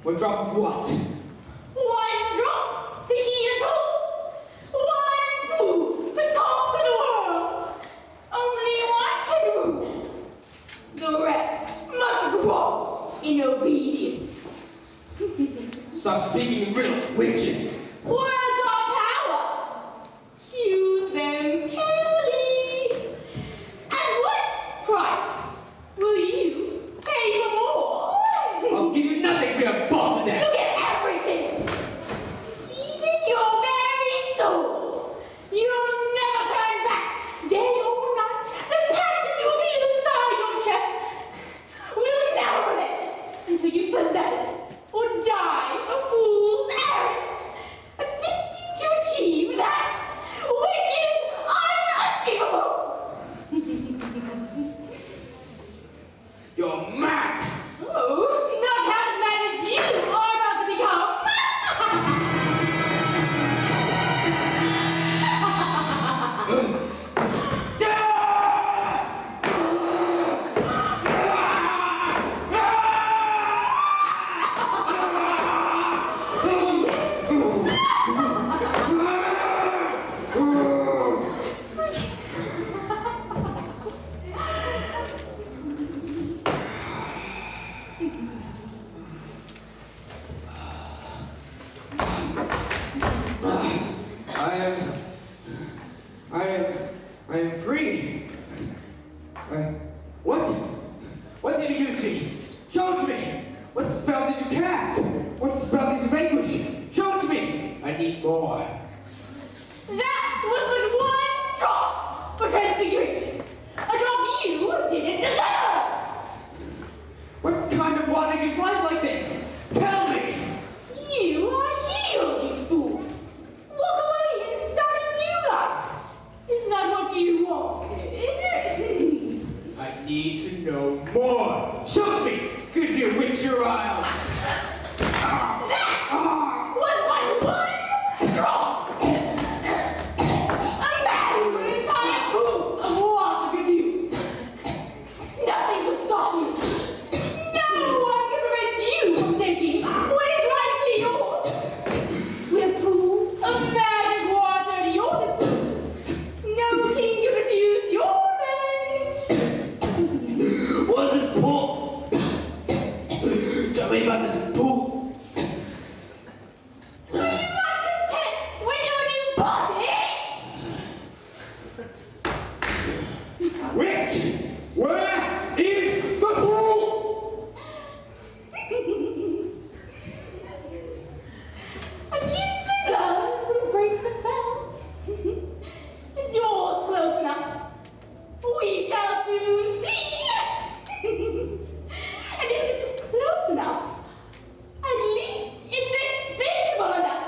One drop of what? One drop to heal it all. One proof to conquer the world. Only one can rule. The rest must grow in obedience. Stop speaking in riddles, witch! Words are power. Choose them carefully. At what price will you pay for more? I'll give you nothing for your ball to death! You get everything. Even your very soul. You'll never turn back, day or night. The passion you feel inside your chest will never relent until you possess it or die a fool's errand, attempting to achieve that which is unachievable. You're mad! Oh, not as mad as you are about to become. I am free. What did you do to me? Show it to me. What spell did you cast? What spell did you vanquish? Show it to me. I need more. That was but one drop for transfiguration. A drop you didn't deserve. What kind of water gives life like this? Tell me. You are healed, you fool. Walk away and start a new life. Is not what you wanted. I need to know more. Show it to me. Could you witch your eyes? That was but one drop. Imagine an entire pool of water could do. Nothing could stop you. No one can prevent you from taking what is rightfully yours. With a pool of magic water at your disposal, no king can refuse your revenge. What is this pool? Tell me about this pool. Are you not content with your new body? Witch! Where is the pool? Against the blood will break the spell. Is yours close enough? We shall soon see. And if it's close enough, at least it's expendable enough.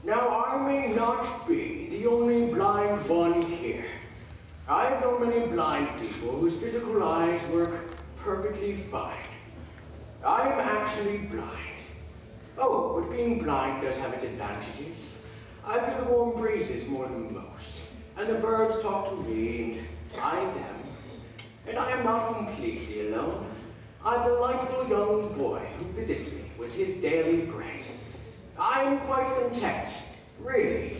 Now, I may not be the only blind one here. I've known many blind people whose physical eyes work perfectly fine. I'm actually blind. Oh, but being blind does have its advantages. I feel the warm breezes more than most, and the birds talk to me, and I them. And I am not completely alone. I'm a delightful young boy who visits me with his daily bread. I am quite content, really.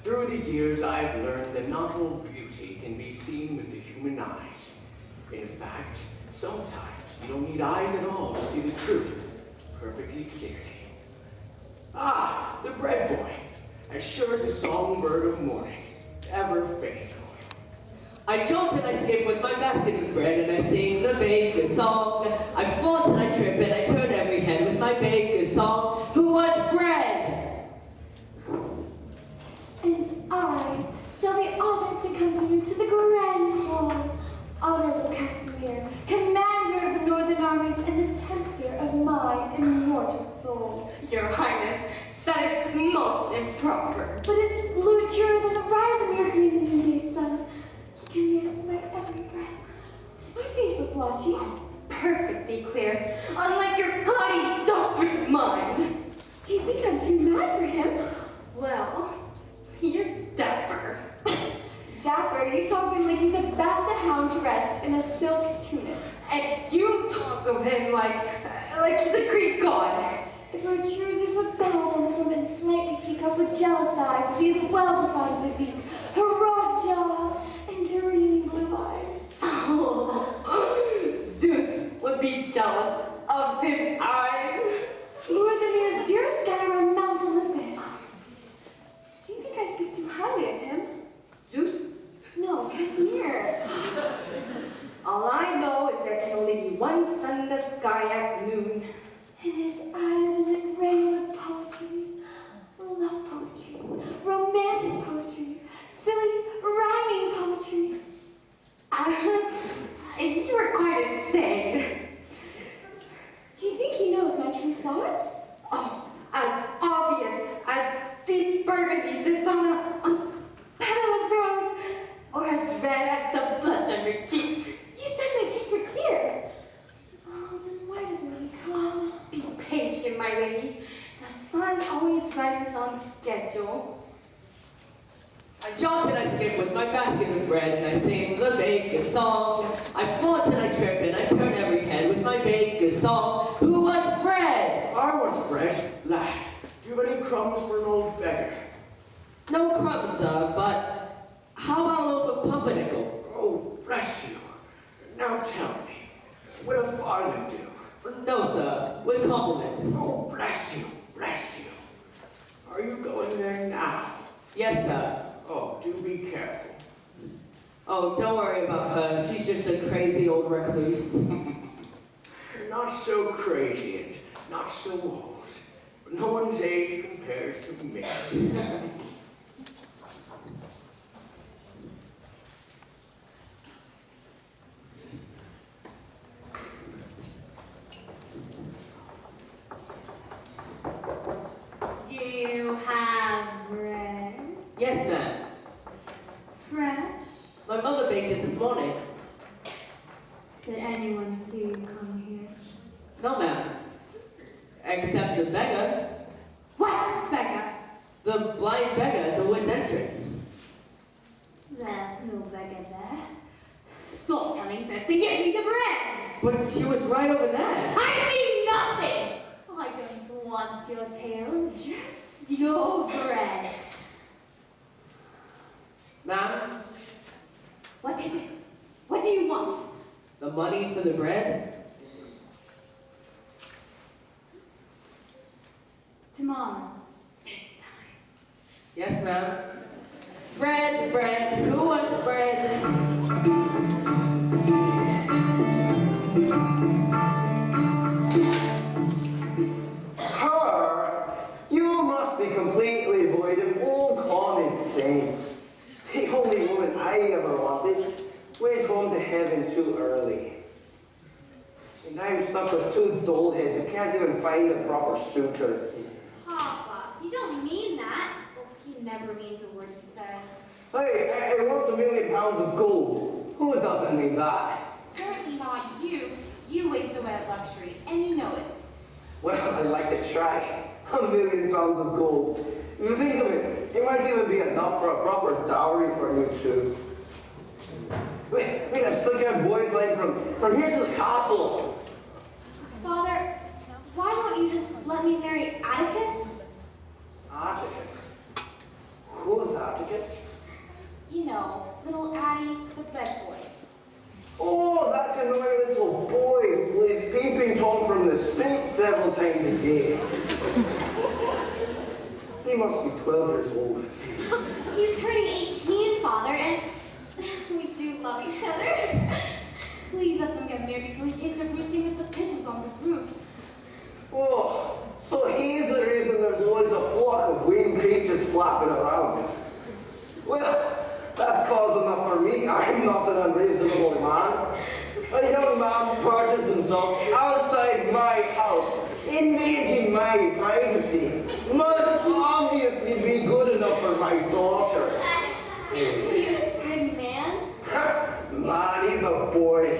Through the years, I've learned that not all beauty can be seen with the human eyes. In fact, sometimes you don't need eyes at all to see the truth perfectly clearly. Ah, the bread boy, as sure as a songbird of morning, ever faithful. I jump and I skip with my basket of bread, and I sing the baker's song. I flaunt and I trip and I turn every head with my baker's song. Who wants bread? And I shall be honored to accompany you to the grand hall. Honorable Casimir, commander of the northern armies and the tempter of my immortal soul. Your Highness, that is most improper. But it's truer than the rising Does my face look blotchy? Perfectly clear, unlike your cloudy, dust-ripped mind. Do you think I'm too mad for him? Well, he is dapper. Dapper, you talk of him like he's a basset hound dressed in a silk tunic. And you talk of him like he's a Greek god. If our choosers would bow him from and slightly peek up with jealous eyes, he has well-defined physique, heroic jaw, and dreamy blue eyes. Oh, Zeus would be jealous of his eyes. More than the azure sky around Mount Olympus. Do you think I speak too highly of him? Zeus? No, Casimir. All I know is there can only be one sun in the sky at noon. And his eyes emit rays of poetry. Love poetry, romantic poetry, silly, rhyming poetry. You are quite insane. Do you think he knows my true thoughts? Oh, as obvious as deep burgundy sits on a petal of rose, or as red as the blush on your cheeks. You said my cheeks were clear. Oh, then why doesn't he come? Be patient, my lady. The sun always rises on schedule. I jump and I skip with my basket of bread, and I sing the baker's song. I flaunt and I trip and I turn every head with my baker's song. Who wants bread? I want bread, lad. Do you have any crumbs for an old beggar? No crumbs, sir, but how about a loaf of pumpernickel? Oh, bless you. Now tell me, would a farthing do? No, sir, with compliments. Oh, bless you, bless you. Are you going there now? Yes, sir. Oh, do be careful. Oh, don't worry about her. She's just a crazy old recluse. You're not so crazy and not so old. But no one's age compares to me. Do you have bread? Yes, ma'am. Fresh? My mother baked it this morning. Did anyone see you come here? No, ma'am. Except the beggar. What, beggar? The blind beggar at the wood's entrance. There's no beggar there. Stop telling fibs and give me the bread! But she was right over there. I see nothing! I don't want your tales, just your bread. Ma'am, What is it? What do you want? the money for the bread? Tomorrow, same time. Yes, ma'am. Bread, bread. Who wants bread? Her? You must be completely void of all common sense. The only woman I ever wanted went home to heaven too early. And now I'm stuck with two dull heads who can't even find a proper suitor. Papa, you don't mean that. Oh, he never means a word he says. Hey, I want £1 million of gold. Who doesn't need that? Certainly not you. You waste away at luxury, and you know it. Well, I'd like to try. £1 million of gold. If you think of it, it might even be enough for a proper dowry for you two. Wait, I'm still getting boys' line from here to the castle. Father, why won't you just let me marry Atticus? Atticus? Who's Atticus? You know, little Addie, the bed boy. Oh, that's annoying little boy who plays peeping Tom from the street several times a day. He must be 12 years old. He's turning 18, Father, and we do love each other. Please let them get married before he takes up roosting with the pigeons on the roof. Oh, so he's the reason there's always a flock of winged creatures flapping around. Well, that's cause enough for me. I'm not an unreasonable man. A young man perches himself outside my house, invading my privacy. Must obviously be good enough for my daughter. He's a good man. Man, he's a boy.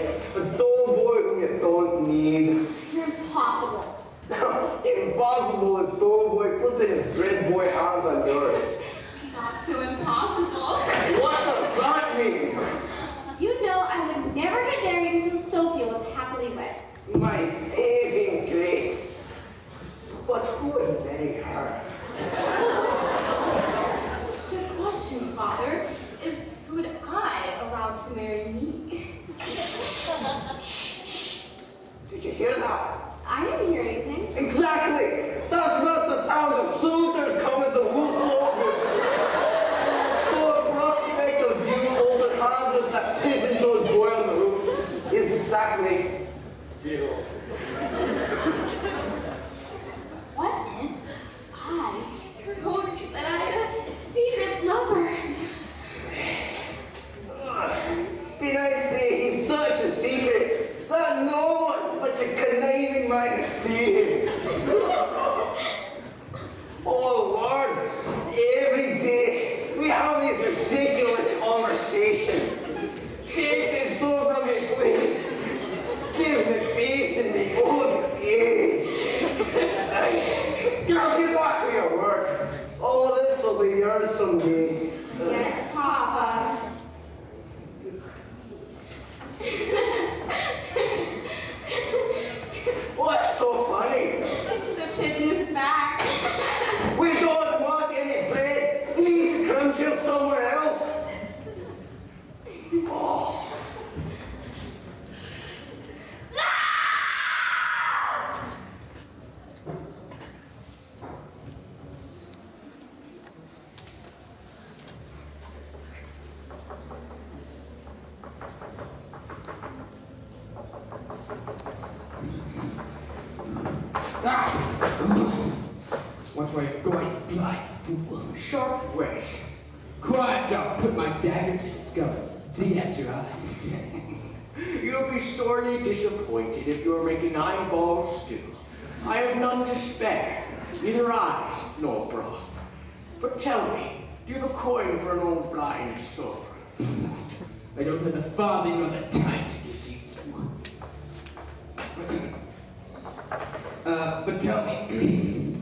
there's some me. Yes, Papa. What's so funny? The pigeon is back. We don't want any bread. Leave crumbs here somewhere else. Oh. Which way are you going, blind fool? Sharp way. Quiet down, put my dagger to scum. Dead your eyes. You'll be sorely disappointed if you're making eyeball stew. I have none to spare, neither eyes nor broth. But tell me, do you have a coin for an old blind soul? I don't have the farthing nor the time to give to you. But tell me,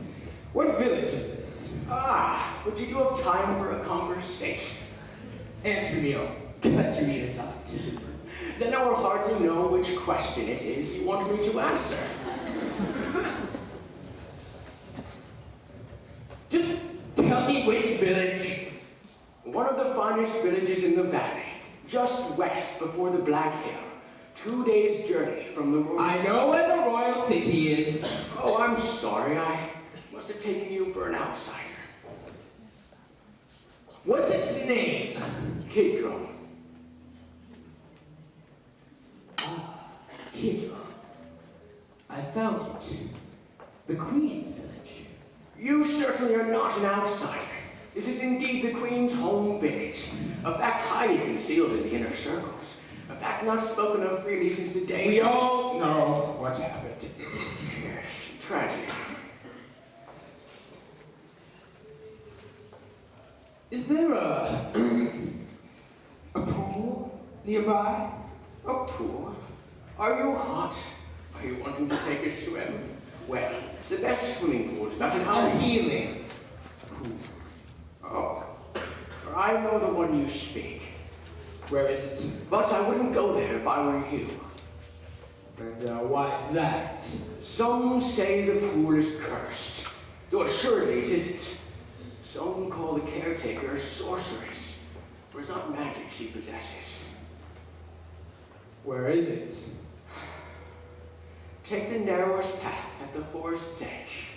what village is this? Ah, but you do have time for a conversation. Answer me, or cut your ears off too. Then I will hardly know which question it is you want me to answer. Just tell me which village. One of the finest villages in the valley, just west before the Black Hill. 2 days' journey from the royal... I know where the royal city is. Oh, I'm sorry. I must have taken you for an outsider. What's its name? Kidron. Kidron. I found it. The Queen's village. You certainly are not an outsider. This is indeed the Queen's home village. A fact highly concealed in the inner circles. A fact not spoken of freely since the day... We all know what's happened. Yes, tragic. Is there a pool nearby? A pool? Are you hot? Are you wanting to take a swim? Well, the best swimming pool is about an hour. A healing. Oh, I know the one you speak. Where is it? But I wouldn't go there if I were you. And why is that? Some say the pool is cursed, though assuredly it isn't. Some call the caretaker a sorceress, for it's not magic she possesses. Where is it? Take the narrowest path at the forest's edge.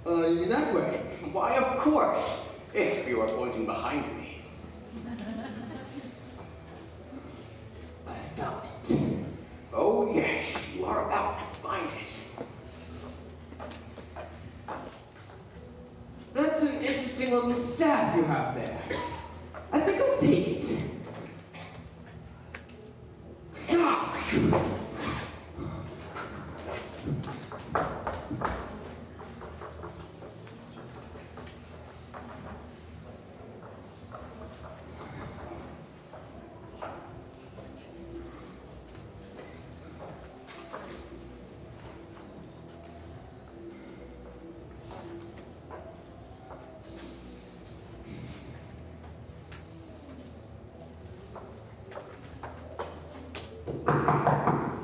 You mean that way? Why, of course, if you are pointing behind me. I found it. Oh, yes, you are about to find it. That's an interesting little staff you have there. I think I'll take it. Ah!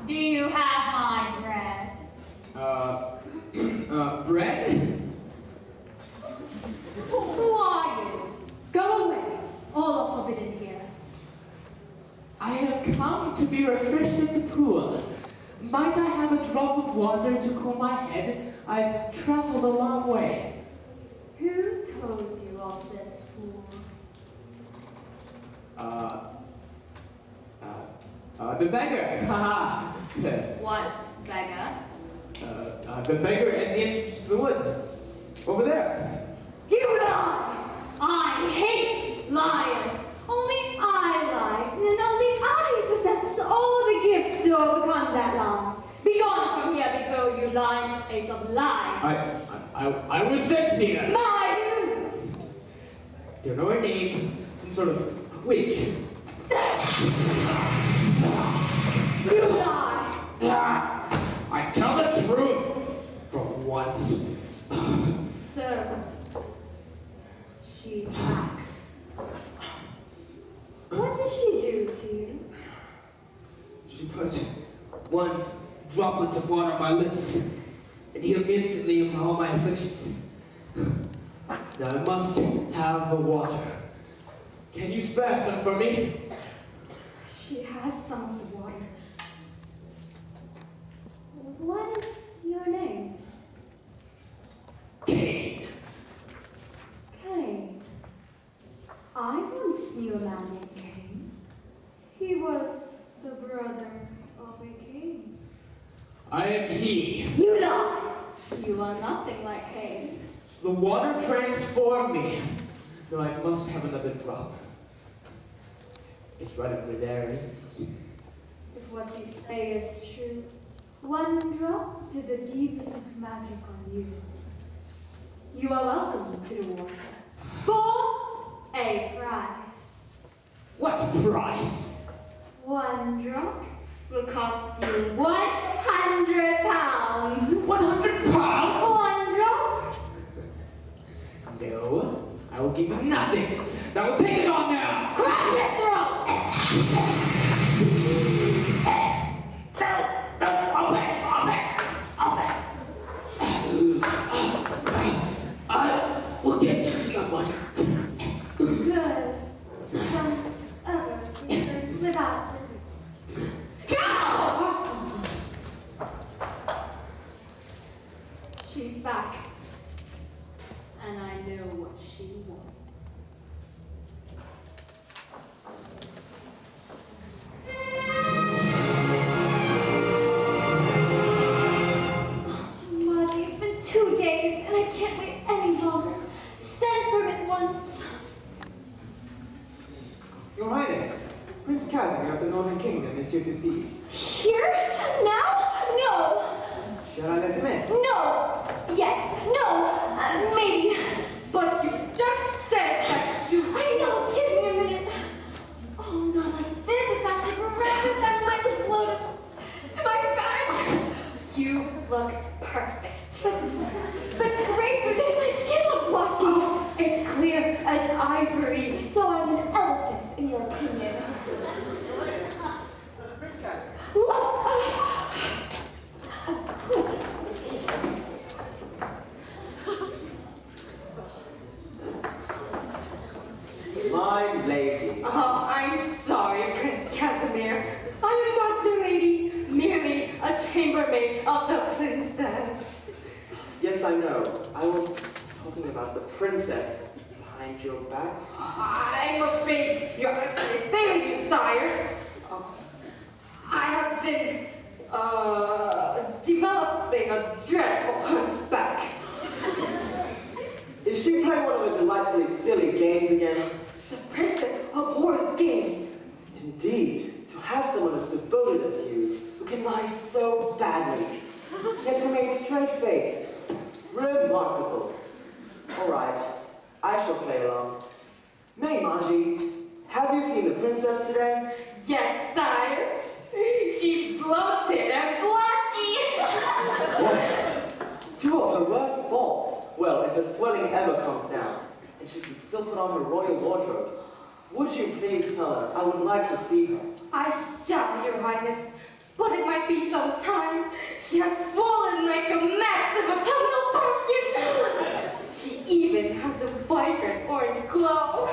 Do you have my bread? Bread? Who are you? Go away. All are forbidden here. I have come to be refreshed at the pool. Might I have a drop of water to cool my head? I've traveled a long way. Who told you of this pool? The beggar. Haha. What, beggar? The beggar at the entrance to the woods. Over there. You lie! I hate liars! Only I lie, and only I possess all the gifts to overcome that lie. Be gone from here before you lying face of lies. I was sent here. By who? Don't know her name. Some sort of witch. You lie! I tell the truth for once. Sir, She's back. What did she do to you? She put one droplet of water on my lips and healed me instantly of all my afflictions. Now I must have the water. Can you spare some for me? She has some of the water. What is your name? Cain. Cain. I once knew a man named Cain. He was the brother of a king. I am he. You lie! You are nothing like Cain. The water transformed me. No, I must have another drop. It's right up there, isn't it? If what you say is true, one drop did the deepest of magic on you. You are welcome to the water. For a price. What price? One drop will cost you 100 pounds. 100 pounds? One drop? No, I will give you nothing. I will take it all now. Crack his throat! I will get your money. Good. Don't ever return without it. Go! She's back. And I know what she wants. Margie, it's been 2 days and I can't wait any longer. Send for him at once. Your Highness, Prince Casimir of the Northern Kingdom is here to see you. Here? Now? No. Shall I let him in? No. Yes. No. Maybe. But you just said that you... I know. Give me a minute. Oh, not like this. It's after breakfast. I might have bloated. Am I fat? You look perfect. But great goodness, my skin looks blotchy. Oh, it's clear as ivory. So I'm an elephant, in your opinion. Prince Casimir. My lady. Oh, I'm sorry, Prince Casimir. I am not your lady, merely a chambermaid of the princess. Yes, I know. I was talking about the princess behind your back. I'm afraid your husband is failing you, sire. I have been, developing a dreadful hunchback. Is she playing one of her delightfully silly games again? The princess abhors games. Indeed, to have someone as devoted as you, who can lie so badly, yet remain straight-faced. Remarkable. All right, I shall play along. May Margie, have you seen the princess today? Yes, sire. She's bloated and blotchy. Yes. Two of her worst faults. Well, if her swelling ever comes down, and she can still put on her royal wardrobe, would you please tell her I would like to see her? I shall, your highness. But it might be some time. She has swollen like a massive autumnal pumpkin. She even has a vibrant orange glow.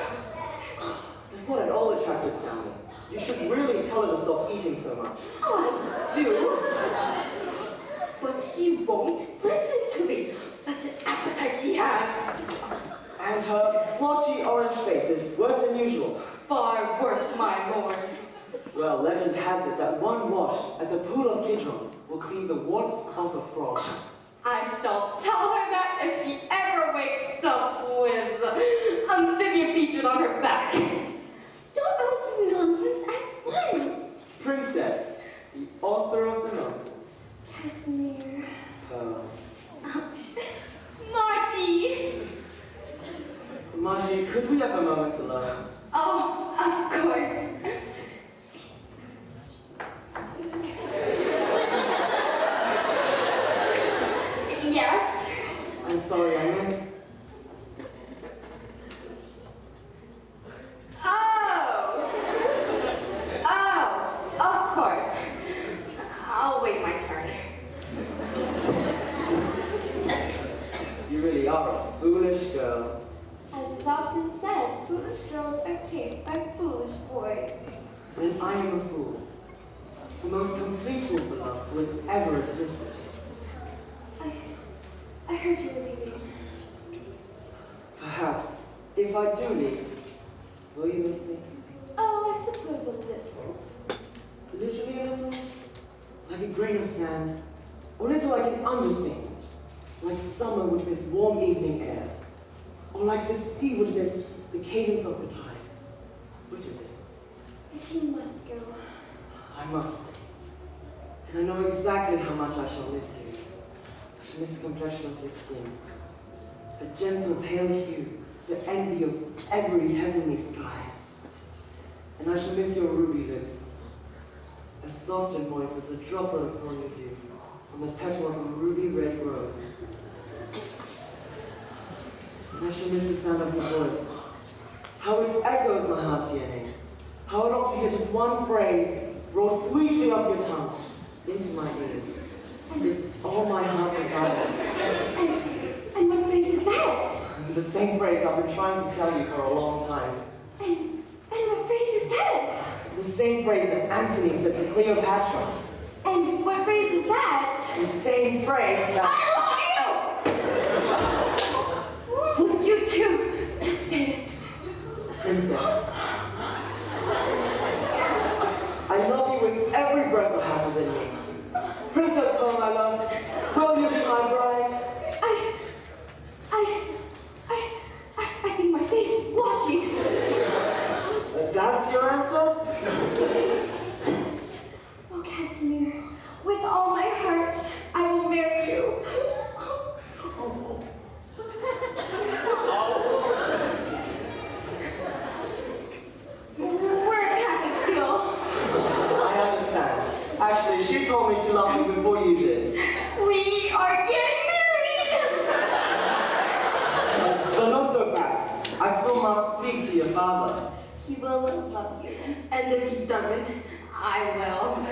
That's not at all attractive sounding. You should really tell her to stop eating so much. I do. But she won't listen to me. Such an appetite she has. And her blotchy orange face is worse than usual. Far worse, my lord. Well, legend has it that one wash at the pool of Kidron will clean the warmth of the frog. I shall tell her that if she ever wakes up with amphibian features on her back. Stop all this nonsense at once. Princess, the author of the nonsense. Casimir. Margie! Margie, could we have a moment alone? Oh, of course. Yes? I'm sorry, I meant... then I am a fool. The most complete fool for love who has ever existed. I heard you were leaving. Perhaps, if I do leave, will you miss me? Oh, I suppose a little. Literally a little? Like a grain of sand, or little like an understatement. Like summer would miss warm evening air, or like the sea would miss the cadence of the tide. Which is it? If you must go. I must. And I know exactly how much I shall miss you. I shall miss the complexion of your skin. A gentle pale hue, the envy of every heavenly sky. And I shall miss your ruby lips, as soft and moist as a droplet of honey dew on the petal of a ruby red rose. And I shall miss the sound of your voice, how it echoes my heart's yearning, how I long to hear just one phrase roll sweetly off your tongue into my ears. It's all my heart desires. And what phrase is that? The same phrase I've been trying to tell you for a long time. And what phrase is that? The same phrase that Antony said to Cleopatra. And what phrase is that? The same phrase that... I love you! Would you too? Just say it. Princess. I love you with every breath I have within me. Princess, oh my love, will you be my bride? I think my face is blotchy. That's your answer? Oh, Casimir, with all my heart, I will marry you. We're a package deal. I understand. Actually, she told me she loved me before you did. We are getting married! But not so fast. I still must speak to your father. He will love you, and if he doesn't, I will.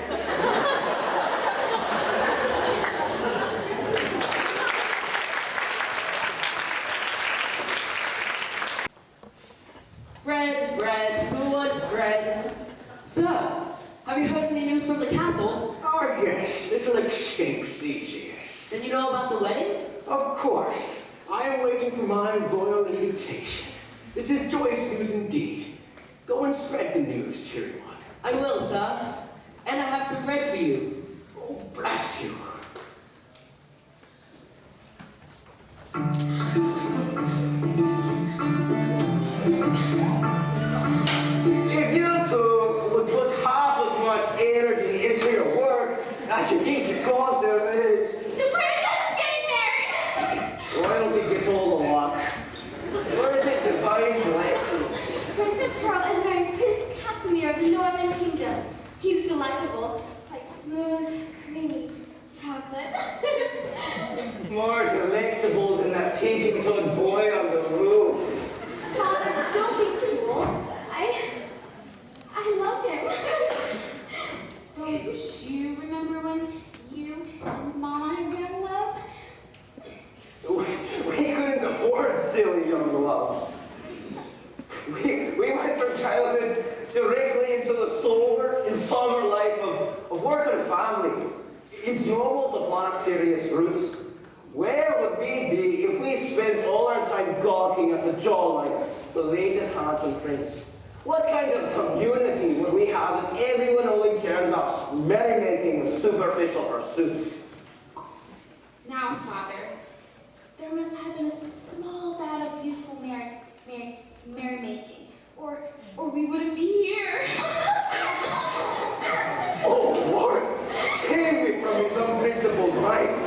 Bread, bread, who wants bread? Sir, have you heard any news from the castle? Oh, yes, little escapes these years. Then you know about the wedding? Of course. I am waiting for my royal invitation. This is joyous news indeed. Go and spread the news, cheery one. I will, sir. And I have some bread for you. Oh, bless you. If you two would put half as much energy into your work as you need to cause The princess is getting married! royalty gets all the luck. Where is it divine blessing? Princess Pearl is marrying Prince Casimir of the Northern Kingdom. He's delectable, like smooth, creamy chocolate. More delectable than that pigeon-toed boy on the roof. Father, don't be cruel. I love him. Don't you remember when you and Mama had young love? We couldn't afford silly young love. We went from childhood directly into the sober and somber life of work and family. It's normal to plant serious roots. Where would we be if we spent all our time gawking at the jawline of the latest handsome prince? What kind of community would we have if everyone only cared about merrymaking and superficial pursuits? Now, Father, there must have been a small bout of youthful merrymaking, or we wouldn't be here. Oh, Lord, save me from his unprincipled mind.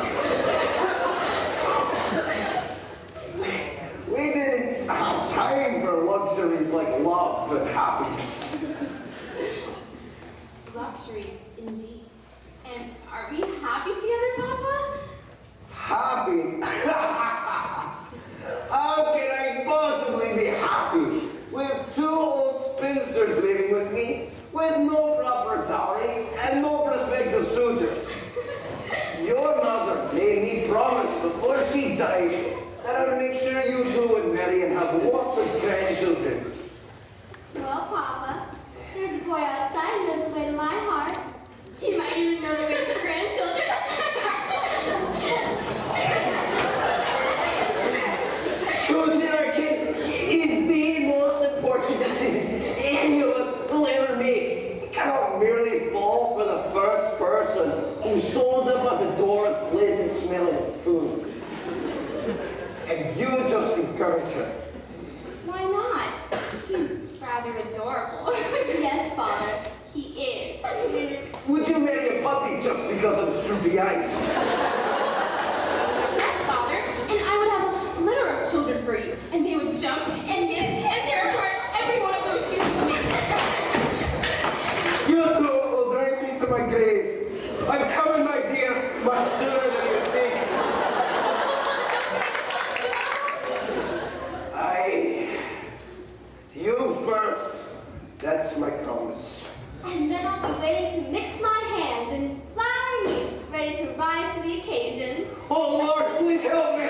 We didn't have time for luxuries like love and happiness. Luxuries, indeed. And are we happy together, Papa? Happy? How can I possibly be happy with two old spinsters living with me, with no proper dowry and no prospective suitors? Your mother made me promise before she died that I would make sure you two would marry and have lots of grandchildren. Well, Papa, there's a boy outside rather adorable. Yes, Father, he is. Would you marry a puppy just because of his droopy eyes? Yes, Father, and I would have a litter of children for you, and they would jump and nip and tear apart every one of those shoes you make. You two will drag me to my grave. I'm coming, my dear, much sooner than you think. You first. That's my promise. And then I'll be waiting to mix my hands in flowery yeast, ready to rise to the occasion. Oh, Lord, please help me.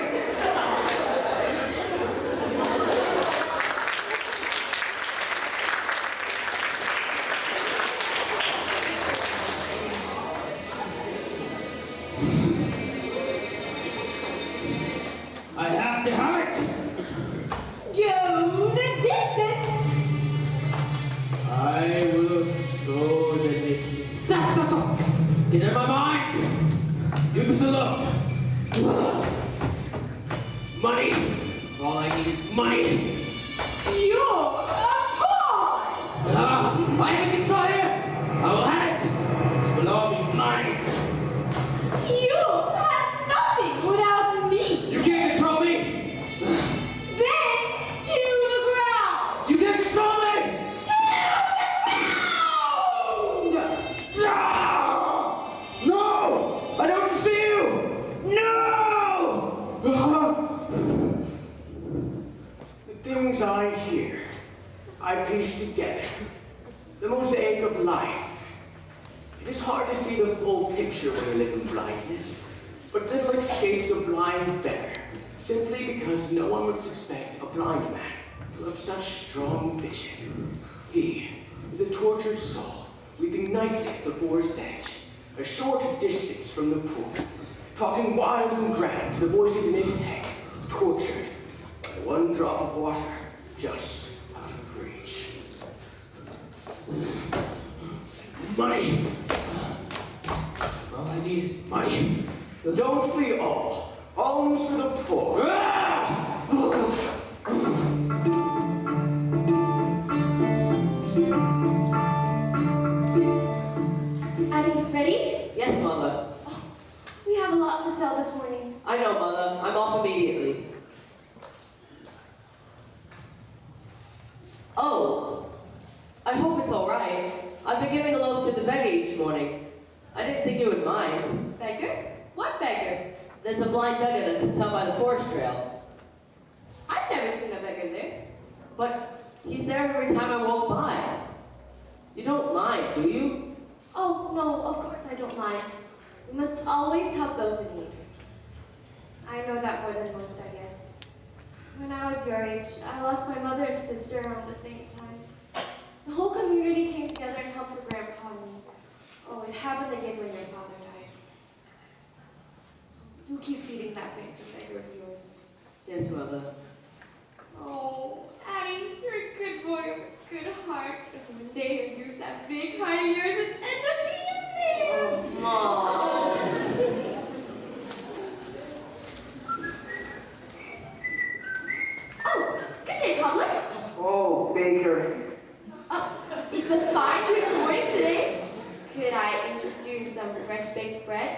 I have to have it. Go the distance. I will go the distance. Stop. Get in my mind. Use the look. Money. All I need is money. You're a pawn. I am in control here. I will have it. It will all be mine. You have nothing without me. You can't control me. Then to the ground. You can't control me. To the ground. No! I don't see you! No! The things I hear, I piece together. The mosaic of life. It is hard to see the full picture when you live in blindness, but little escapes a blind beggar, simply because no one would expect a blind man to have such strong vision. He is a tortured soul, weeping nightly at the forest's edge, a short distance from the pool, talking wild and grand to the voices in his head, tortured by one drop of water just out of reach. Money. All I need is money. Don't we all? Alms for the poor. Addie, ready? Yes, Mother. We have a lot to sell this morning. I know, Mother. I'm off immediately. Oh, I hope it's all right. I've been giving a loaf to the beggar each morning. I didn't think you would mind. Beggar? What beggar? There's a blind beggar that sits out by the forest trail. I've never seen a beggar there. But he's there every time I walk by. You don't mind, do you? Oh, no, of course I don't mind. We must always help those in need. I know that more than most, I guess. When I was your age, I lost my mother and sister around the same time. The whole community came together and helped your grandpa and me. Oh, it happened again when your father died. You keep feeding that phantom beggar of yours. Yes, Mother. Oh, Addie, you're a good boy with a good heart. But one day you'll use that big heart of yours and end up being a bear. Mom. Oh, good day, cobbler. Oh, Baker. It's a fine good morning today. Could I interest you in some fresh baked bread?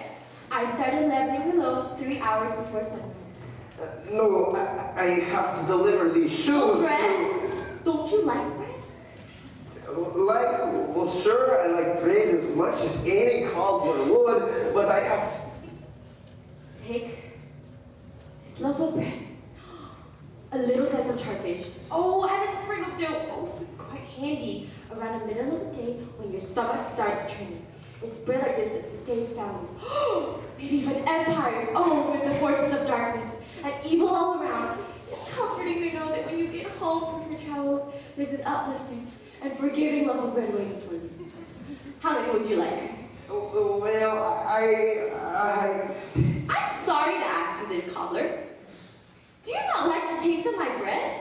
I started leavening the loaves 3 hours before sunrise. No, I have to deliver these shoes Bread? Don't you like bread? Well, sure, I like bread as much as any cobbler would, but I have to... Take this loaf of bread, a little slice of charred fish, oh, and a sprig of dough. Oh, it's quite handy around the middle of the day when your stomach starts turning. It's bread like this that sustains families, maybe even empires. Oh, with the forces of darkness and evil all around. It's comforting to know that when you get home from your travels, there's an uplifting and forgiving love of bread waiting for you. How many would you like? Well, I'm sorry to ask you this, cobbler. Do you not like the taste of my bread?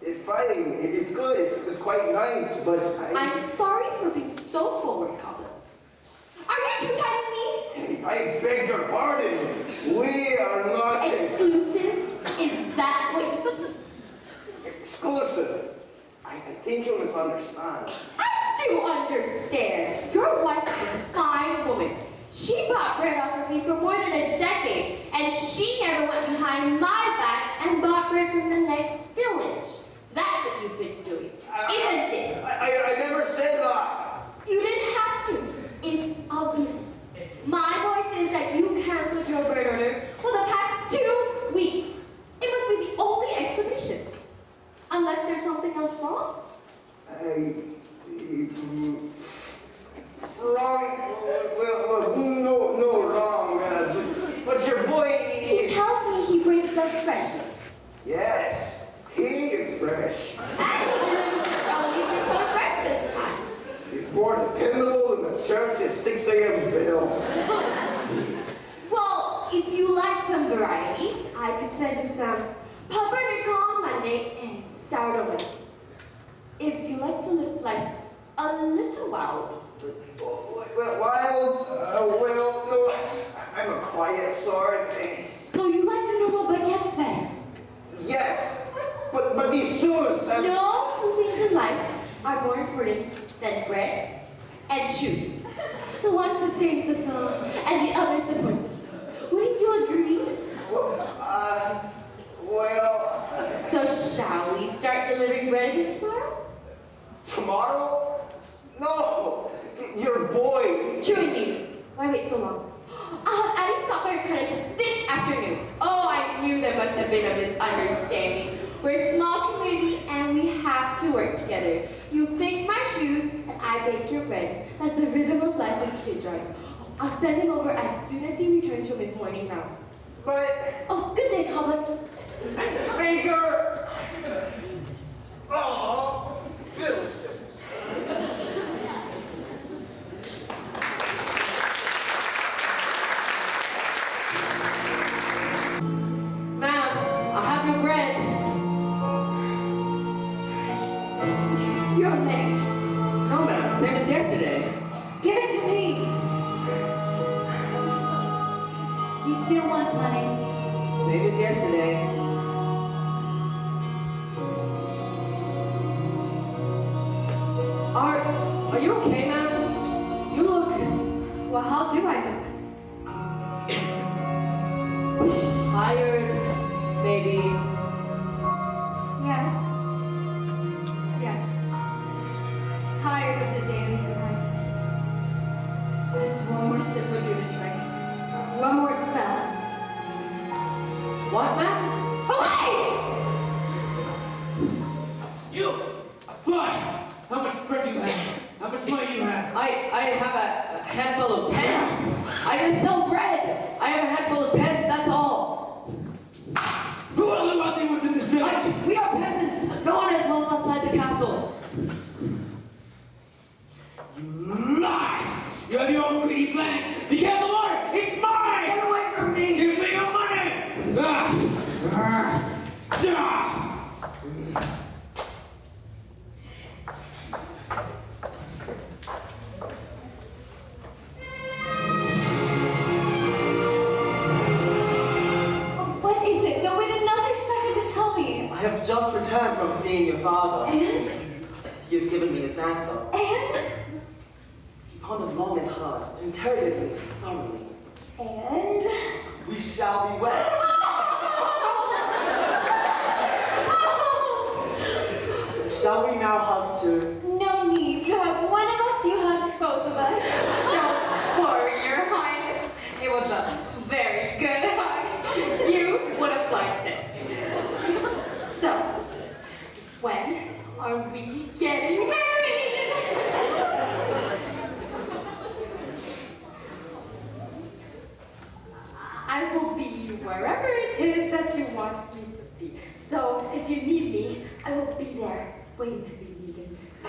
It's fine. It's good. It's quite nice, but I'm sorry for being so forward, cobbler. Are you too tight with me? I beg your pardon. We are not... Exclusive? Is that what you... Exclusive. I I think you misunderstand. I do understand. Your wife is a fine woman. She bought bread off of me for more than a decade, and she never went behind my back and bought bread from the next village. That's what you've been doing, isn't it? I never said that. You didn't have to. It's obvious. My boy says that you canceled your bird order for the past 2 weeks. It must be the only explanation. Unless there's something else wrong. Wrong? Well, no wrong. But your boy... He tells me he brings the freshness. Yes, he is fresh. And he delivers it early before breakfast time. He's more dependable than the church's 6 a.m. bells. Well, if you like some variety, I could send you some pumpernickel on Monday and sourdough Wednesday. If you like to live life a little wild. Wild? Well, no, I'm a quiet sort. So you like the normal baguettes then? Yes, but these shoes... No two things in life are more important than bread and shoes. The one's the same as the song, and the other's the post. Wouldn't you agree? Well... So shall we start delivering bread again tomorrow? Tomorrow? No! Your boy... Join me. Why wait so long? I stopped by your cottage this afternoon. Oh, I knew there must have been a misunderstanding. We're a small community and we have to work together. You fix my shoes and I bake your bread. That's the rhythm of life with kid drive. I'll send him over as soon as he returns from his morning rounds. But... Oh, good day, cobbler. Baker! Oh, Philistines. Ma'am, I have your bread. You're late. No, ma'am, same as yesterday. Give it to me. You still want money? Same as yesterday. Are you okay, ma'am? You look... Well, how do I look? tired, maybe. Yes. Yes. Tired of the daily grind. Just one more sip will do the trick. One more smell. What, ma'am? Away! You! Why? How much bread do you have? How much money do you have? I have a handful of pence. I just sell bread. I have a handful of pence, that's all. Who are the wealthy ones in this village? We are peasants. No one has wealth outside the castle. You lie! You have your own greedy plans! Be careful, Lord! It's mine! Get away from me! Give me your money! What is it? Don't wait another second to tell me. I have just returned from seeing your father. And? He has given me his answer. And? He pondered long and hard, interrogated me thoroughly. And? We shall be wed. Shall we now hug too? No need. You hug one of us, you hug both of us. Don't worry, Your Highness. It was a very good hug. You would have liked it. So, when are we getting married? I will be wherever it is that you want me to be. So, if you need me, I will be there, waiting to be needed. I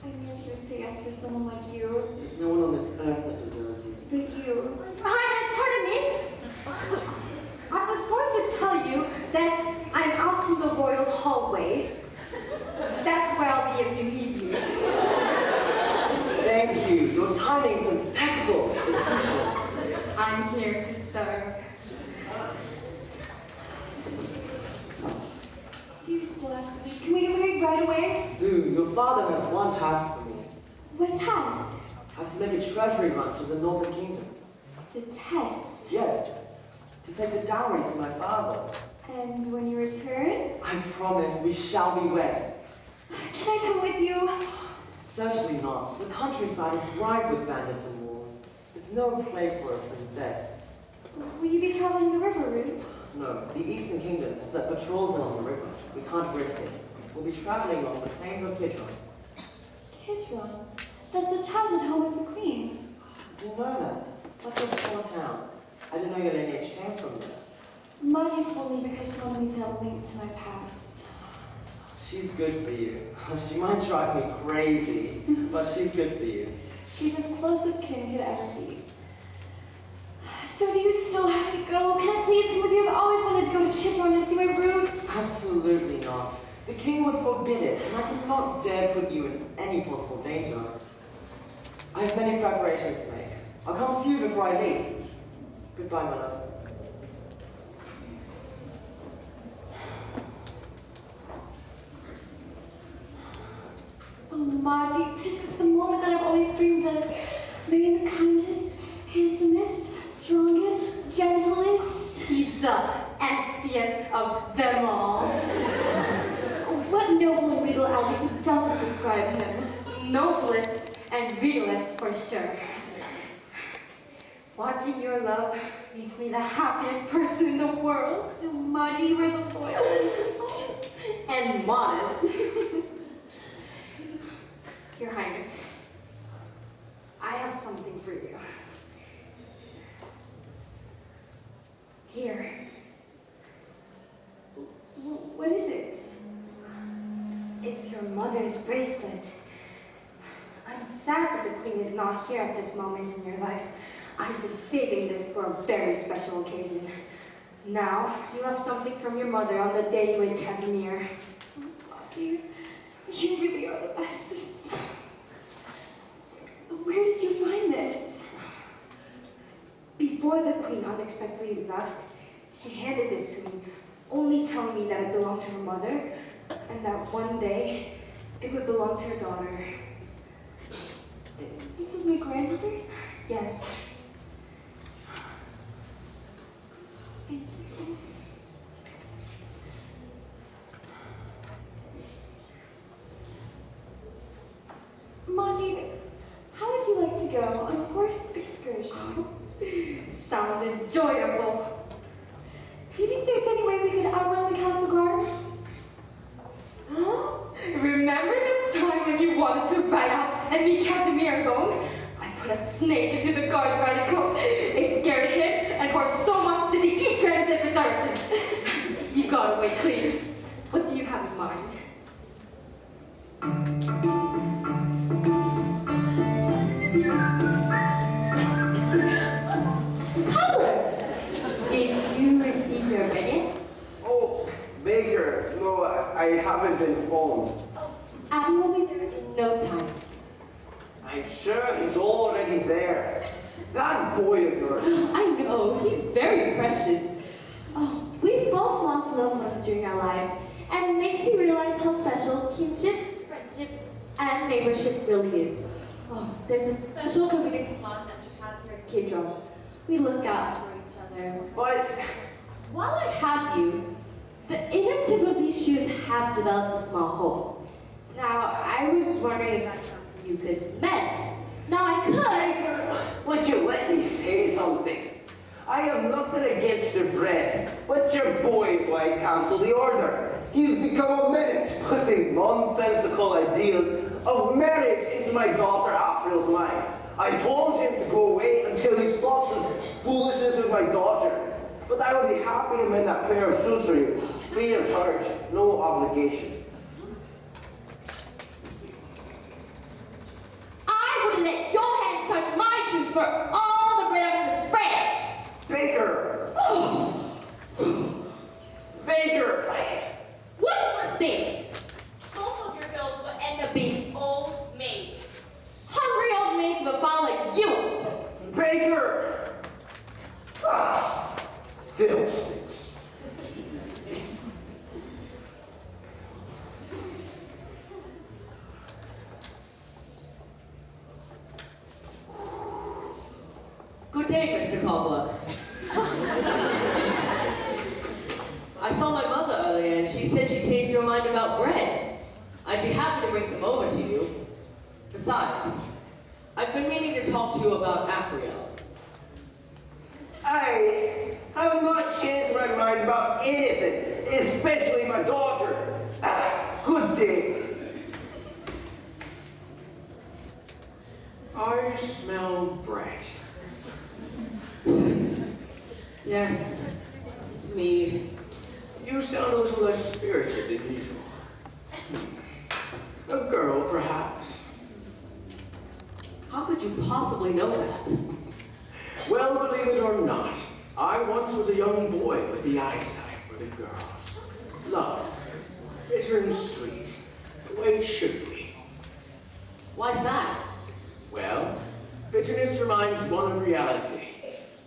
knew you would say yes for someone like you. There's no one on this earth that deserves you. Like you. Your Highness, pardon me. I was going to tell you that I'm out in the royal hallway. That's where I'll be if you need me. Thank you. Your timing is impeccable. I'm here to serve. right away? Sue, your father has one task for me. What task? I have to make a treasury run to the Northern Kingdom. It's a test. Yes, to take the dowry to my father. And when you return? I promise we shall be wed. Can I come with you? Certainly not. The countryside is rife with bandits and wolves. It's no place for a princess. Will you be traveling the river route? No, the Eastern Kingdom has set patrols along the river. We can't risk it. We'll be traveling along the plains of Kidron. Kidron? That's the childhood home of the queen. Do you know that? Such a small town. I didn't know your lineage came from there. Margie told me because she wanted me to link to my past. She's good for you. She might drive me crazy, but she's good for you. She's as close as kin could ever be. So do you still have to go? Can I please come with you? I've always wanted to go to Kidron and see my roots. Absolutely not. The king would forbid it, and I could not dare put you in any possible danger. I have many preparations to make. I'll come see you before I leave. Goodbye, my love. Oh, Margie, this is the moment that I've always dreamed of. Maybe the kindest, handsomest, strongest, gentlest. He's the estiest of them all. What noble and regal adjective doesn't describe him? Noblest and realest for sure. Watching your love makes me the happiest person in the world. Oh, Margie, you are the loyalist. And modest. Your Highness, I have something for you. Here. What is it? It's your mother's bracelet. I'm sad that the Queen is not here at this moment in your life. I've been saving this for a very special occasion. Now, you have something from your mother on the day you wed Casimir. Margie, you really are the bestest. Where did you find this? Before the Queen unexpectedly left, she handed this to me, only telling me that it belonged to her mother, and that one day, it would belong to her daughter. This was my grandmother's? Yes. Thank you. Margie, how would you like to go on a horse excursion? Sounds enjoyable. Do you think there's any way we could outrun the castle guard? Huh? Remember the time when you wanted to ride out and meet Casimir alone? I put a snake into the guard's riding coat. It scared him and horse so much that they each ran in different directions. You got away clean. What do you have in mind? Cobbler! Did you receive your opinion? Oh, Baker, no, I haven't been home. Abby will be there in no time. I'm sure he's already there. That boy of yours. I know, he's very precious. Oh, we've both lost loved ones during our lives, and it makes you realize how special kinship, friendship, and neighborship really is. Oh, there's a special community bond that we have here in Kidron. We look out for each other. But While I have you, the inner tip of these shoes have developed a small hole. Now, I was wondering if that's something you could mend. Now, I could. would you let me say something? I have nothing against your bread, but your boy is why I cancel the order. He's become a menace, putting nonsensical ideas of marriage into my daughter Afril's mind. I told him to go away until he stops his foolishness with my daughter. But I would be happy to mend that pair of shoes for you, free of charge, no obligation. I wouldn't let your hands touch my shoes for all the bread in France. Baker! Baker! One more thing. Both of your girls will end up being old maids. Hungry old maids with a file like you. Baker! Ah, fiddlesticks. cobbler. I saw my mother earlier, and she said she changed her mind about bread. I'd be happy to bring some over to you. Besides, I've been meaning to talk to you about Afriel. I have not changed my mind about anything, especially my daughter. Good day. I smell bread. Yes, it's me. You sound a little less spirited than usual. A girl, perhaps. How could you possibly know that? Well, believe it or not, I once was a young boy with the eyesight for the girls. Love, bitter and sweet, the way it should be. Why's that? Well, bitterness reminds one of reality.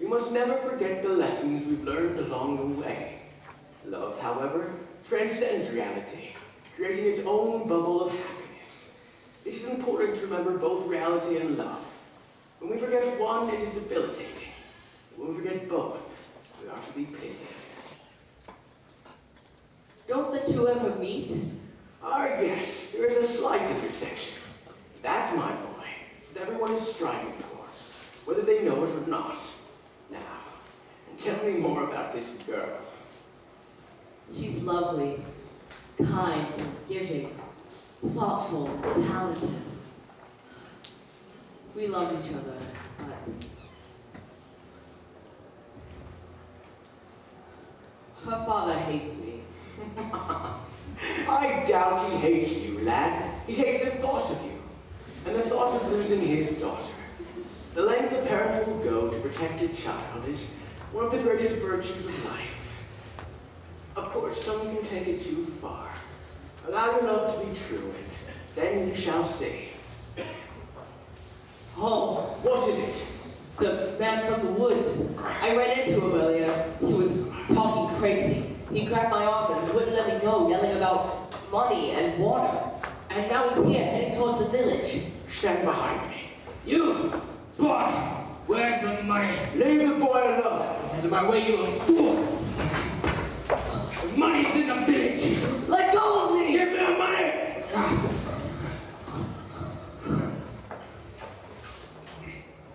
We must never forget the lessons we've learned along the way. Love, however, transcends reality, creating its own bubble of happiness. It is important to remember both reality and love. When we forget one, it is debilitating. When we forget both, we are to be pitied. Don't the two ever meet? Yes, there is a slight intersection. That's my boy, that everyone is striving towards, whether they know it or not. Now, tell me more about this girl. She's lovely, kind, giving, thoughtful, talented. We love each other, but her father hates me. I doubt he hates you, lad. He hates the thought of you, and the thought of losing his daughter. The length a parent will go to protect a child is one of the greatest virtues of life. Of course, some can take it too far. Allow your love to be true, and then you shall see. Oh, What is it? the man from the woods. I ran into him earlier. He was talking crazy. He grabbed my arm and wouldn't let me go, yelling about money and water. And now he's here, heading towards the village. Stand behind me. You, boy, where's the money? Leave the boy alone. Out of my way, you little fool! The money's in the village! Let go of me! Give me the money!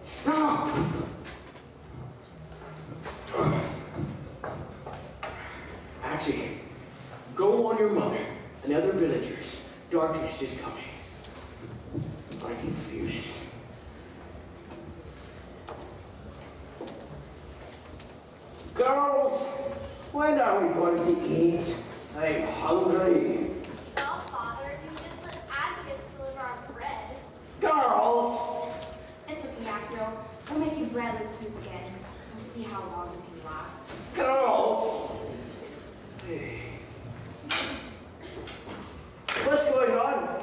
Stop! Actually, go warn your mother and the other villagers. Darkness is coming. I can feel it. Girls, when are we going to eat? I'm hungry. Well, Father, you just let Atticus deliver our bread. Girls! It's okay, Afriel. We'll make you breadless soup again. We'll see how long you can last. Girls! What's going on?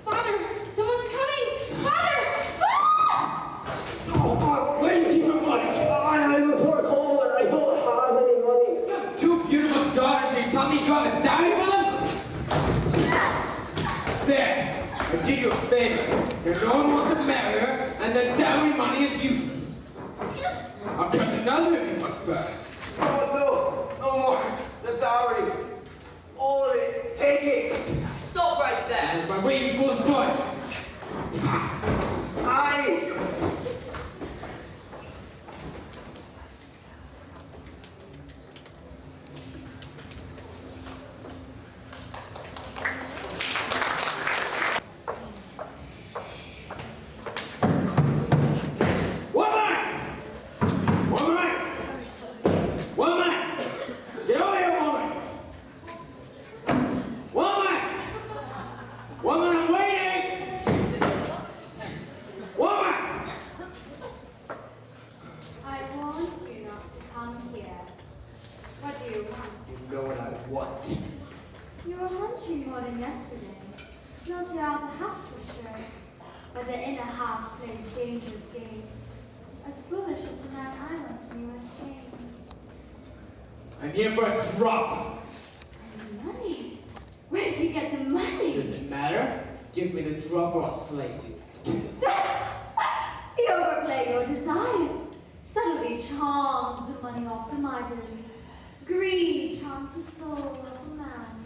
Father, someone's coming! Father! Ah! Where do you keep your money? I'm a poor cobbler. I don't have any money. You have two beautiful daughters and you tell me you're going to die for them? There, I did you a favor. You're no one wants to marry her, and the dowry money is useless. I'll cut another if you prefer. Oh, no more. The dowry. All of it. Take it. Stop right there! My waiting for this boy. I. But the inner half plays dangerous games, as foolish as the man I once knew as Cain. I'm here for a drop. And money? Where did you get the money? Does it matter? Give me the drop or I'll slice you. You overplay your desire. Subtlety charms the money off the miserly. Greed charms the soul of a man.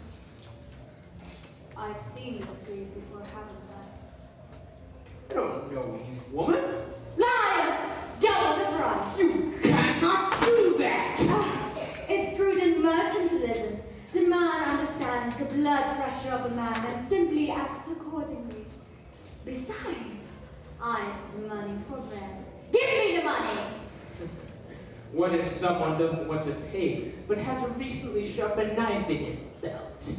I've seen this greed before, haven't I? I don't know you, woman. Liar! Double the price! You cannot do that! It's prudent mercantilism. The man understands the blood pressure of a man and simply acts accordingly. Besides, I have the money for bread. Give me the money! What if someone doesn't want to pay, but has a recently sharpened knife in his belt?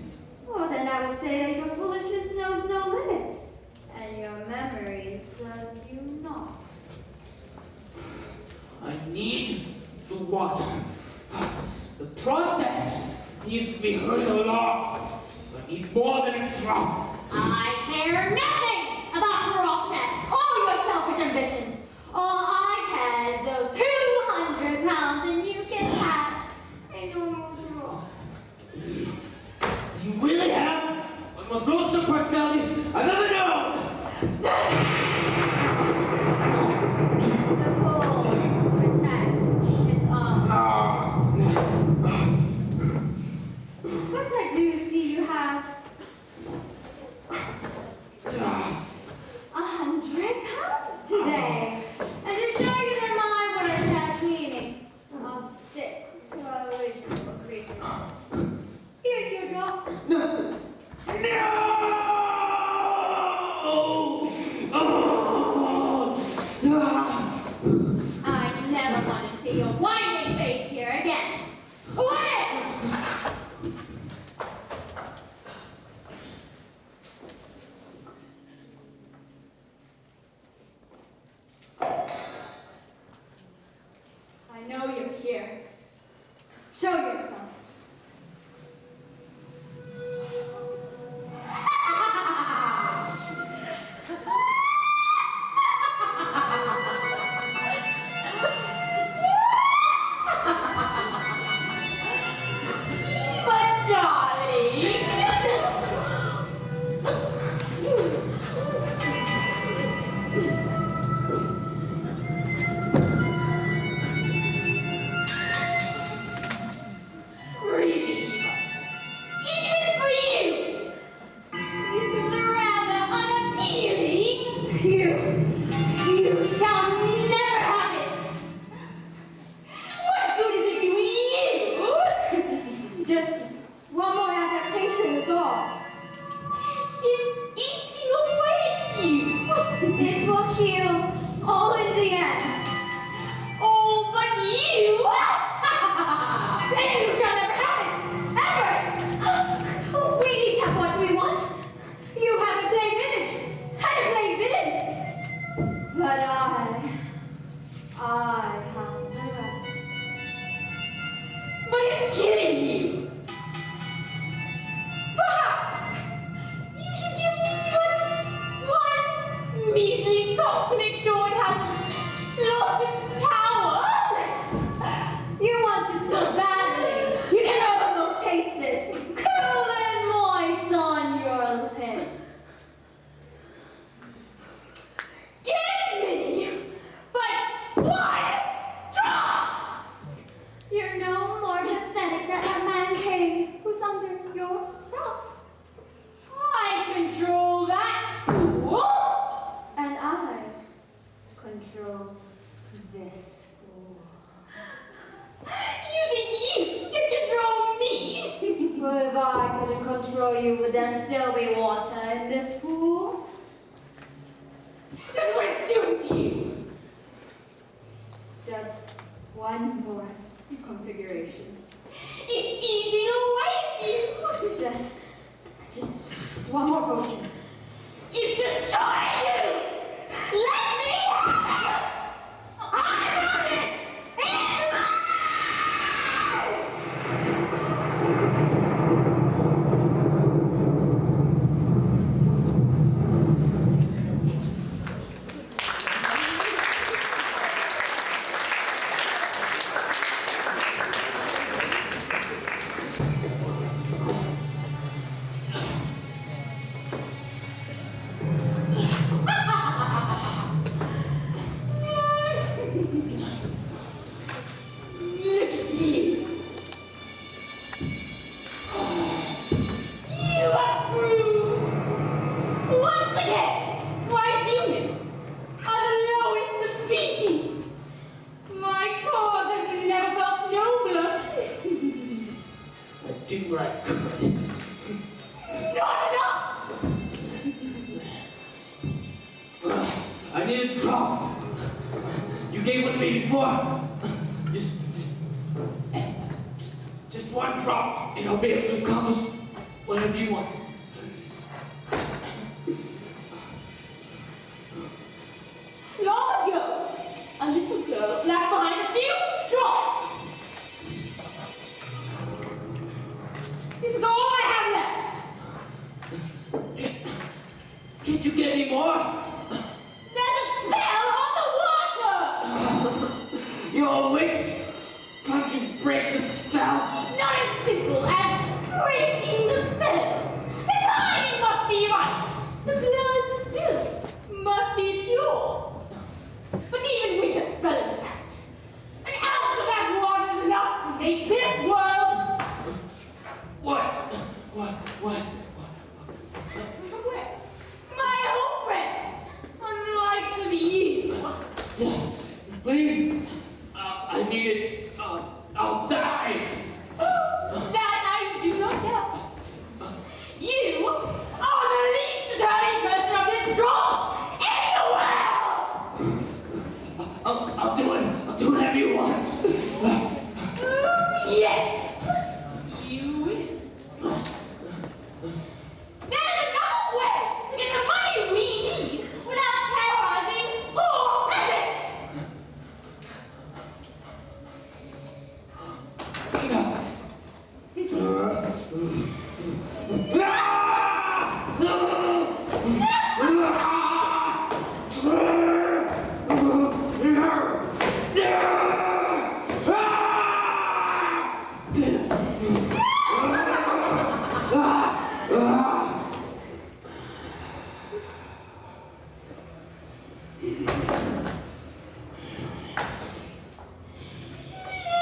Well, then I would say that your foolishness knows no limits, and your memory serves you not. I need the water. The process needs to be hurried along. I need more than a drop. I care nothing about process or your selfish ambitions. All I care is those 200 pounds, and you can have a normal draw. You really have one of the most loathsome personalities I've ever known. The full princess, it's But I do see you have 100 pounds today. And to show you that my word has meaning, I'll stick to our original agreement. Here's your drops. No! I never want to see your whining face here again. Away! I know you're here. Show yourself. But darling, really, even for you, this is rather unappealing. You shall never have it. What good is it doing you? Just one more adaptation is all. It's eating away at you. It will heal all in the end. Oh, but you! And you shall never have it! Ever! We each have what we want. You have a play village and a play villain. But I have the rest. But it's killing you. Perhaps you should give me but one measly cup to make sure it hasn't lost its power. You want it so badly. You can almost taste it. Cool and moist on your lips. Give me but one drop. You're no more pathetic than that man Cain who's under your spell. I control that fool. And I control this fool. You think you can control me? Well, if I couldn't control you, would there still be water in this pool? Then what's doing to you? Just one more configuration. It's eating away at you. Just one more potion. It's destroying you. Let me have it. I want it. It's mine. Good. Not enough! I need a drop. You gave one to me before. Just one drop, and I'll be able to accomplish whatever you want. Long ago, a little girl left behind a few drops. This is all I have left. Can't you get any more? There's a spell on the water! You're awake. Can't you break the spell? It's not as simple as breaking the spell. The timing must be right. The blood still must be pure. But even with the spell intact, an ounce of that water is enough to make this world. What? Where my old friends, on the likes of you. Please. I need it. I'll die. That I do not doubt. You are the least deserving person of this draw in the world! I'll do it. I'll do whatever you want. Yes! You win. There's another way to get the money we need without terrorizing poor peasants!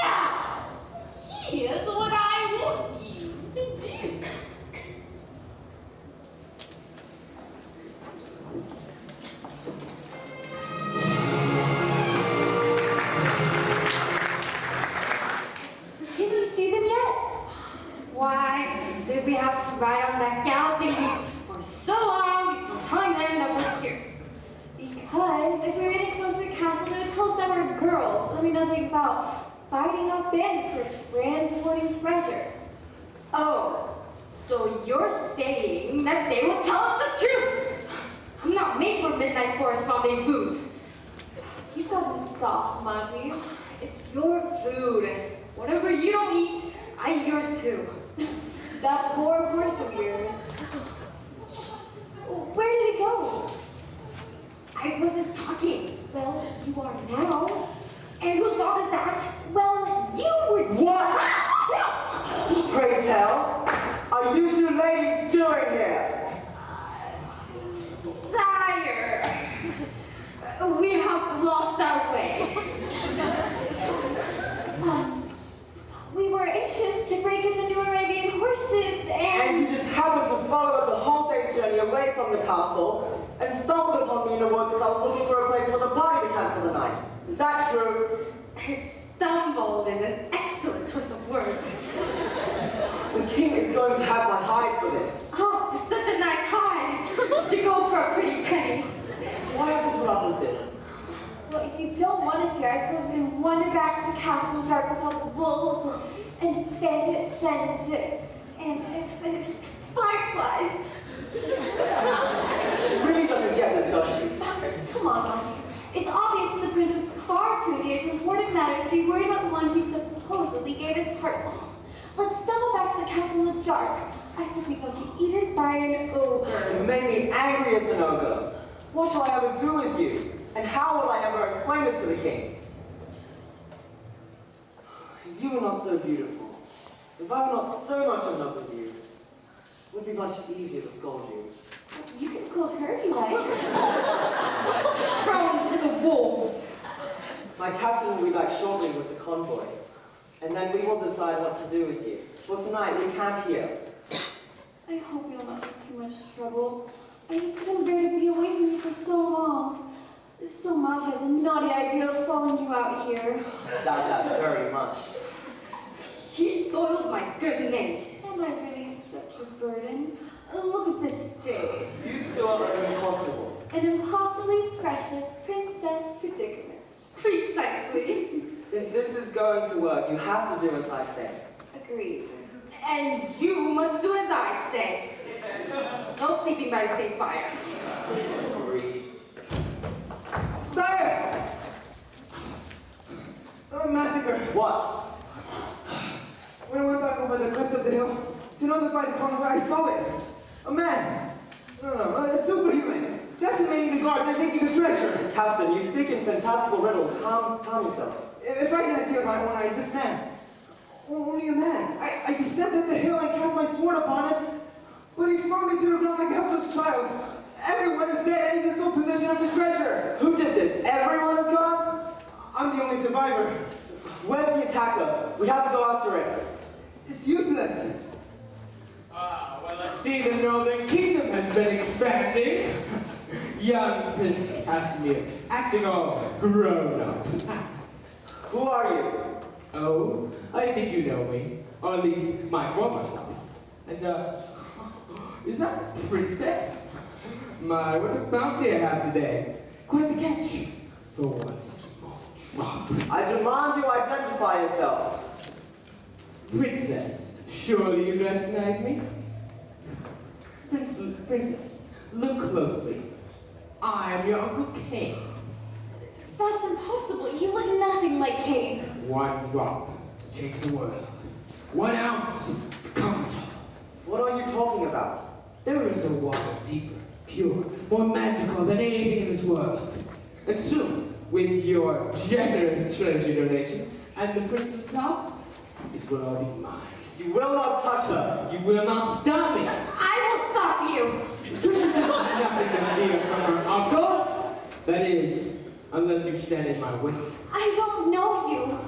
Now, here's what I want you to do. Can you see them yet? Why did we have to ride on that galloping beast for so long before telling them that we're here? Because if we were getting close to the castle, they would tell us that we're girls. There'll be nothing about fighting off bandits or transporting treasure. Oh, so you're saying that they will tell us the truth? I'm not made for midnight forest rendezvous. You've gotten soft, Monty. It's your food. Whatever you don't eat, I eat yours too. That poor horse of yours. Where did it go? I wasn't talking. Well, you are now. And whose fault is that? Well, you were. What? Pray tell, are you two ladies doing here? Sire, we have lost our way. We were anxious to break in the new Arabian horses And and. you just happened to follow us a whole day's journey away from the castle and stumbled upon me in the woods as I was looking for a place for the party to camp for the night. Is that true? Stumbled is an excellent choice of words. The king is going to have my hide for this. Oh, it's such a nice hide. Should go for a pretty penny. Do I have to put up with this? Well, if you don't want us here, I suppose we can wander back to the castle in the dark with all the wolves and bandits and Fireflies. She really doesn't get this, does she? Come on, Monty. It's obvious that the prince is far too engaged in important matters to be worried about the one he supposedly gave his heart to. Let's stumble back to the castle in the dark. I hope we don't get eaten by an ogre. You made me angry as an ogre. What shall I ever do with you? And how will I ever explain this to the king? If you were not so beautiful, if I were not so much in love with you, it would be much easier to scold you. You can scold her if you like. Thrown to the wolves. My captain will be back shortly with the convoy, and then we will decide what to do with you. For tonight, we camp here. I hope you'll not get too much trouble. I just couldn't bear to be away from you for so long. So much I had the naughty idea of following you out here. Doubt that very much. She soils my good name. Am I really costly, precious princess predicament. Precisely. If this is going to work, you have to do as I say. Agreed. And you must do as I say. No sleeping by the same fire. Agreed. Sire! A massacre. What? When I went back over the crest of the hill to notify the convoy, I saw it. A man. No, a superhuman. Decimating the guards and taking the treasure. Captain, you speak in fantastical riddles. Calm yourself. If I didn't see with my own eyes, this man. Only a man. I descended the hill and cast my sword upon him, but he flung me to the ground like a helpless child. Everyone is dead and he's in sole possession of the treasure. Who did this? Everyone is gone? I'm the only survivor. Where's the attacker? We have to go after it. It's useless. Well, I see the Northern Kingdom has been expanding. Young Prince Casimir, acting all grown up. Who are you? Oh, I think you know me, or at least my former self. And, is that the princess? My, what a bounty I have today. Quite the catch for one small drop. I demand you identify yourself. Princess, surely you recognize me? Princess, look closely. I am your Uncle Cain. That's impossible. You look nothing like Cain. One drop to change the world. 1 ounce to comfort all. What are you talking about? There is a water deeper, pure, more magical than anything in this world. And soon, with your generous treasure donation and the princess' help, it will all be mine. You will not touch her. You will not stop me. I will stop you. Princess has nothing to fear from her uncle. That is, unless you stand in my way. I don't know you.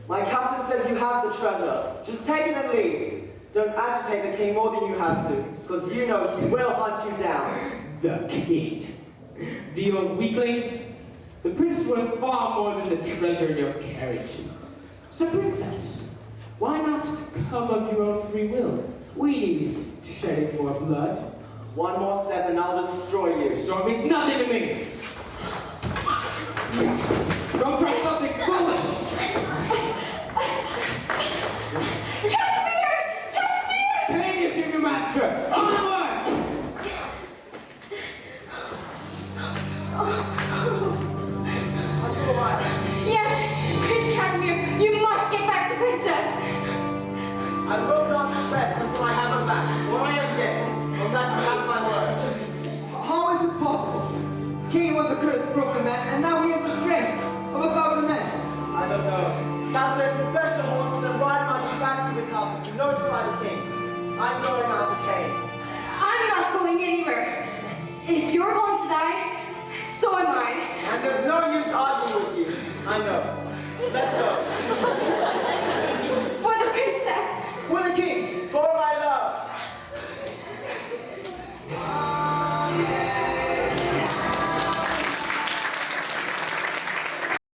My captain says you have the treasure. Just take it and leave. Don't agitate the king more than you have to, because you know he will hunt you down. The king. The old weakling. The prince is worth far more than the treasure in your carriage. So, princess, why not come of your own free will? We needn't shedding more blood. One more step and I'll destroy you. So it means nothing to me. Don't try something foolish. Casimir! Casimir! Canadians, you master! Onward! Yes, Prince Casimir, you must get back the princess. I will not rest until I have her back, or I am dead. On that you have my word. How is this possible? Cain was a cursed, broken man, and now he has the strength of 1,000 men. I don't know. Captain, fetch the horses and ride my back to the castle to notify the king. I'm going out to Cain. I'm not going anywhere. If you're going to die,